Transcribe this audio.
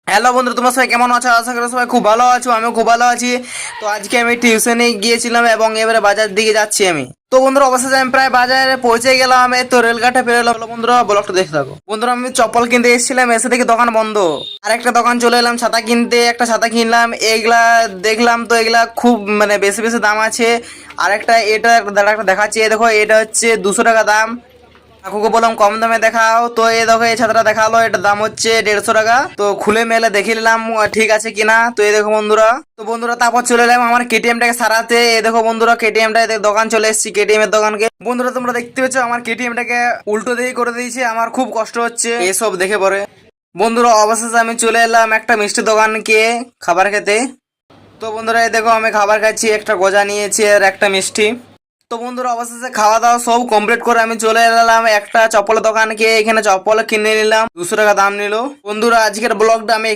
Hello বন্ধু, তোমার সবাই কেমন আছো? আশা করি সবাই খুব ভালো আছো, আমিও খুব ভালো আছি। তো আজকে আমি টিউশনে গিয়েছিলাম এবং এবারে বাজার দিকে যাচ্ছি আমি। তো বন্ধুরা, অবশেষে আমি প্রায় বাজারে পৌঁছে গেলাম। এই তো রেলঘাটে পেরোলাম। বন্ধুরা, ব্লগটা দেখতে থাকো। বন্ধুরা, আমি চপ্পল কিনতে এসেছিলাম, এসে দেখি দোকান বন্ধ। আর একটা দোকান চলে এলাম ছাতা কিনতে, একটা ছাতা কিনলাম। এইগুলা দেখলাম, তো এগুলা খুব মানে বেশি বেশি দাম আছে। আর একটা এটা দাঁড়া একটা দেখাচ্ছি, এই দেখো, এটা হচ্ছে 200 টাকা দাম। কাকুকে বললাম কম দামে দেখাও, তো এই দেখো এই ছাতাটা দেখালো, এটার দাম হচ্ছে 150 টাকা। তো খুলে মেলে দেখে নিলাম ঠিক আছে কিনা। তো এই দেখো বন্ধুরা, তারপর চলে এলাম আমার কেটিএম টাকে সারাতে। এই দেখো বন্ধুরা, কেটিএম টা দোকান চলে এসেছি, কেটিএম এর দোকানকে। বন্ধুরা, তোমরা দেখতে পেয়েছো আমার কেটিএম টাকে উল্টো দিকে করে দিয়েছে। আমার খুব কষ্ট হচ্ছে এসব দেখে পরে। বন্ধুরা, অবশেষে আমি চলে এলাম একটা মিষ্টি দোকানকে খাবার খেতে। তো বন্ধুরা, এই দেখো আমি খাবার খাচ্ছি, একটা গজা নিয়েছি আর একটা মিষ্টি। তো বন্ধুরা, অবশেষে খাওয়া দাওয়া সব কমপ্লিট করে আমি চলে এলাম একটা চপ্পলের দোকানকে। এখানে চপ্পল কিনে নিলাম, 200 টাকা দাম নিল। বন্ধুরা, আজকের ব্লগটা আমি